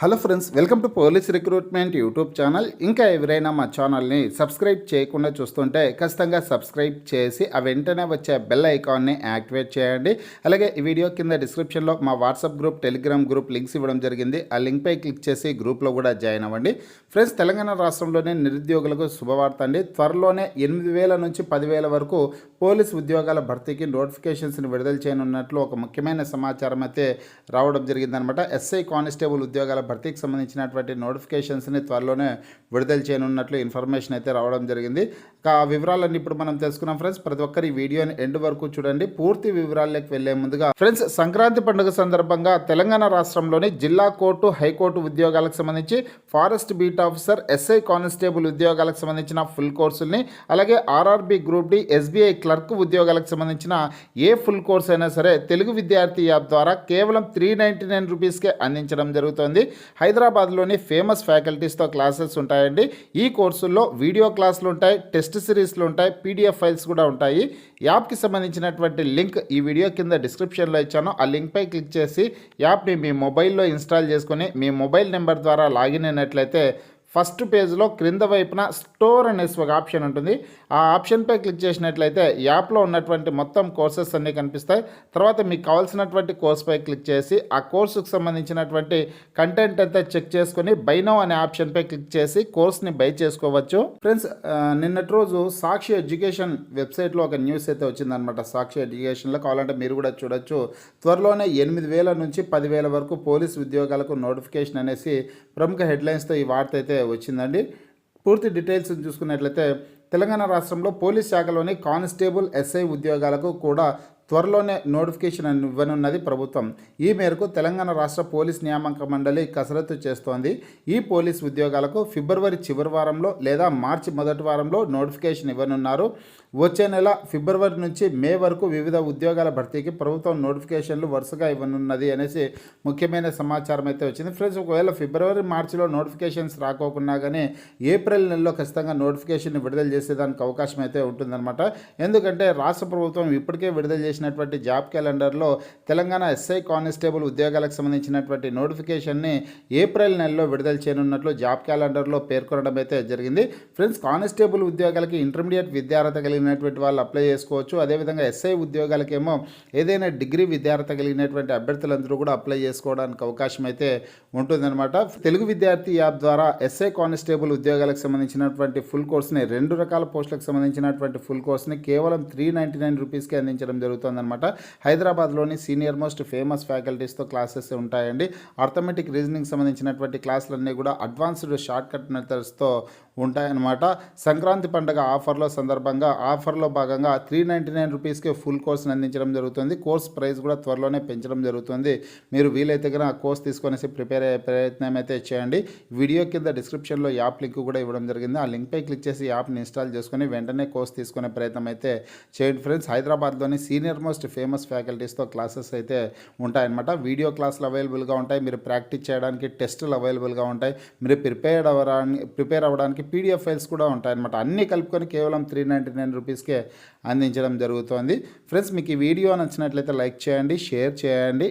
Hello friends, welcome to police recruitment YouTube channel. ఇంకా ఎవరైనా మా ఛానల్ని సబ్స్క్రైబ్ చేయకుండా చూస్తుంటే ఖచ్చితంగా సబ్స్క్రైబ్ చేసి ఆ వెంటనే వచ్చే బెల్ ఐకాన్ని యాక్టివేట్ చేయండి. అలాగే ఈ వీడియో కింద డిస్క్రిప్షన్లో మా WhatsApp group, Telegram group links ఇవ్వడం జరిగింది. ఆ లింక్పై క్లిక్ చేసి గ్రూప్లో కూడా జాయిన్ అవ్వండి. ఫ్రెండ్స్, తెలంగాణ రాష్ట్రంలోని నిరుద్యోగులకు శుభవార్త అండి. త్వరలోనే 8,000 నుంచి 10,000 వరకు పోలీస్ ఉద్యోగాల భర్తీకి నోటిఫికేషన్స్ని విడుదల చేయనున్నట్లు ఒక ముఖ్యమైన సమాచారం అయితే రావడం జరిగిందనమాట. ఎస్ఐ కానిస్టేబుల్ ఉద్యోగాల భర్తీకి సంబంధించినటువంటి నోటిఫికేషన్స్ని త్వరలోనే విడుదల చేయనున్నట్లు ఇన్ఫర్మేషన్ అయితే రావడం జరిగింది. ఆ వివరాలన్నీ ఇప్పుడు మనం తెలుసుకున్నాం ఫ్రెండ్స్. ప్రతి ఒక్కరి వీడియోని ఎండ్ వరకు చూడండి. పూర్తి వివరాల్లోకి వెళ్లే ముందుగా ఫ్రెండ్స్, సంక్రాంతి పండుగ సందర్భంగా తెలంగాణ రాష్ట్రంలోని జిల్లా కోర్టు, హైకోర్టు ఉద్యోగాలకు సంబంధించి forest beat officer, SI constable ఉద్యోగాలకు సంబంధించిన ఫుల్ కోర్సుల్ని, అలాగే RRB group D, SBI clerk ఉద్యోగాలకు సంబంధించిన ఏ ఫుల్ కోర్స్ అయినా సరే తెలుగు విద్యార్థి యాప్ ద్వారా కేవలం 399 రూపీస్కే అందించడం జరుగుతుంది. హైదరాబాద్లోని ఫేమస్ ఫ్యాకల్టీస్తో క్లాసెస్ ఉంటాయండి. ఈ కోర్సుల్లో వీడియో క్లాసులు ఉంటాయి, టెస్ట్ సిరీస్లు ఉంటాయి, పీడిఎఫ్ ఫైల్స్ కూడా ఉంటాయి. యాప్కి సంబంధించినటువంటి లింక్ ఈ వీడియో కింద డిస్క్రిప్షన్లో ఇచ్చాను. ఆ లింక్పై క్లిక్ చేసి యాప్ని మీ మొబైల్లో ఇన్స్టాల్ చేసుకొని మీ మొబైల్ నెంబర్ ద్వారా లాగిన్ అయినట్లయితే ఫస్ట్ పేజ్లో క్రింద వైపున స్టోర్ అనేసి ఒక ఆప్షన్ ఉంటుంది. ఆ ఆప్షన్పై క్లిక్ చేసినట్లయితే యాప్లో ఉన్నటువంటి మొత్తం కోర్సెస్ అన్నీ కనిపిస్తాయి. తర్వాత మీకు కావాల్సినటువంటి కోర్సుపై క్లిక్ చేసి ఆ కోర్సుకు సంబంధించినటువంటి కంటెంట్ అంతా చెక్ చేసుకొని బై నౌ అనే ఆప్షన్పై క్లిక్ చేసి కోర్స్ని బై చేసుకోవచ్చు. ఫ్రెండ్స్, నిన్నటి రోజు సాక్షి ఎడ్యుకేషన్ వెబ్సైట్లో ఒక న్యూస్ అయితే వచ్చిందనమాట. సాక్షి ఎడ్యుకేషన్లో కావాలంటే మీరు కూడా చూడొచ్చు. త్వరలోనే 8,000 నుంచి 10,000 వరకు పోలీస్ ఉద్యోగాలకు నోటిఫికేషన్ అనేసి ప్రముఖ హెడ్లైన్స్తో ఈ వార్త అయితే వచ్చిందండి. పూర్తి డీటెయిల్స్ చూసుకున్నట్లయితే తెలంగాణ రాష్ట్రంలో పోలీస్ శాఖలోని కానిస్టేబుల్, ఎస్ఐ ఉద్యోగాలకు కూడా త్వరలోనే నోటిఫికేషన్ ఇవ్వనున్నది ప్రభుత్వం. ఈ మేరకు తెలంగాణ రాష్ట్ర పోలీస్ నియామక మండలి కసరత్తు చేస్తోంది. ఈ పోలీస్ ఉద్యోగాలకు ఫిబ్రవరి చివరి వారంలో లేదా మార్చి మొదటి వారంలో నోటిఫికేషన్ ఇవ్వనున్నారు. వచ్చే నెల ఫిబ్రవరి నుంచి మే వరకు వివిధ ఉద్యోగాల భర్తీకి ప్రభుత్వం నోటిఫికేషన్లు వరుసగా ఇవ్వనున్నది అనేసి ముఖ్యమైన సమాచారం అయితే వచ్చింది. ఫ్రెండ్స్, ఒకవేళ ఫిబ్రవరి, మార్చిలో నోటిఫికేషన్స్ రాకోకున్నా కానీ ఏప్రిల్ నెలలో ఖచ్చితంగా నోటిఫికేషన్ విడుదల చేసేదానికి అవకాశం అయితే ఉంటుందన్నమాట. ఎందుకంటే రాష్ట్ర ప్రభుత్వం ఇప్పటికే విడుదల చేసినటువంటి జాబ్ క్యాలెండర్లో తెలంగాణ ఎస్ఐ కానిస్టేబుల్ ఉద్యోగాలకు సంబంధించినటువంటి నోటిఫికేషన్ని ఏప్రిల్ నెలలో విడుదల చేయనున్నట్లు జాబ్ క్యాలెండర్లో పేర్కొనడం అయితే జరిగింది. ఫ్రెండ్స్, కానిస్టేబుల్ ఉద్యోగాలకి ఇంటర్మీడియట్ విద్యార్హత కలిగినటువంటి వాళ్ళు అప్లై చేసుకోవచ్చు. అదేవిధంగా ఎస్ఐ ఉద్యోగాలకేమో ఏదైనా డిగ్రీ విద్యార్హత కలిగినటువంటి అభ్యర్థులందరూ కూడా అప్లై చేసుకోవడానికి అవకాశం అయితే ఉంటుందన్నమాట. తెలుగు విద్యార్థి యాప్ ద్వారా ఎస్ఐ కానిస్టేబుల్ ఉద్యోగాలకు సంబంధించినటువంటి ఫుల్ కోర్స్ని, 2 రకాల పోస్టులకు సంబంధించినటువంటి ఫుల్ కోర్స్ని కేవలం 399 రూపీస్కి అందించడం జరుగుతుందన్నమాట. హైదరాబాద్లోని సీనియర్ మోస్ట్ ఫేమస్ ఫ్యాకల్టీస్తో క్లాసెస్ ఉంటాయండి. అర్థమెటిక్, రీజనింగ్ సంబంధించినటువంటి క్లాసులన్నీ కూడా అడ్వాన్స్డ్ షార్ట్ కట్ మెథడ్స్తో ఉంటాయన్నమాట. సంక్రాంతి పండుగ ఆఫర్లో భాగంగా 399 రూపీస్కి ఫుల్ కోర్స్ని అందించడం జరుగుతుంది. కోర్స్ ప్రైస్ కూడా త్వరలోనే పెంచడం జరుగుతుంది. మీరు వీలైతే కనుక ఆ కోర్స్ తీసుకొనేసి ప్రిపేర్ అయ్యే ప్రయత్నం అయితే చేయండి. వీడియో కింద డిస్క్రిప్షన్లో యాప్ లింక్ కూడా ఇవ్వడం జరిగింది. ఆ లింక్పై క్లిక్ చేసి యాప్ని ఇన్స్టాల్ చేసుకొని వెంటనే కోర్స్ తీసుకునే ప్రయత్నం అయితే చేయండి. ఫ్రెండ్స్, హైదరాబాద్లోని సీనియర్ మోస్ట్ ఫేమస్ ఫ్యాకల్టీస్తో క్లాసెస్ అయితే ఉంటాయన్నమాట. వీడియో క్లాసులు అవైలబుల్గా ఉంటాయి. మీరు ప్రాక్టీస్ చేయడానికి టెస్టులు అవైలబుల్గా ఉంటాయి. మీరు ప్రిపేర్ అవ్వడానికి పీడిఎఫ్ ఫైల్స్ కూడా ఉంటాయన్నమాట. అన్నీ కలుపుకొని కేవలం 399 రూపీస్కే అందించడం జరుగుతుంది. ఫ్రెండ్స్, మీకు ఈ వీడియో నచ్చినట్లయితే లైక్ చేయండి, షేర్ చేయండి.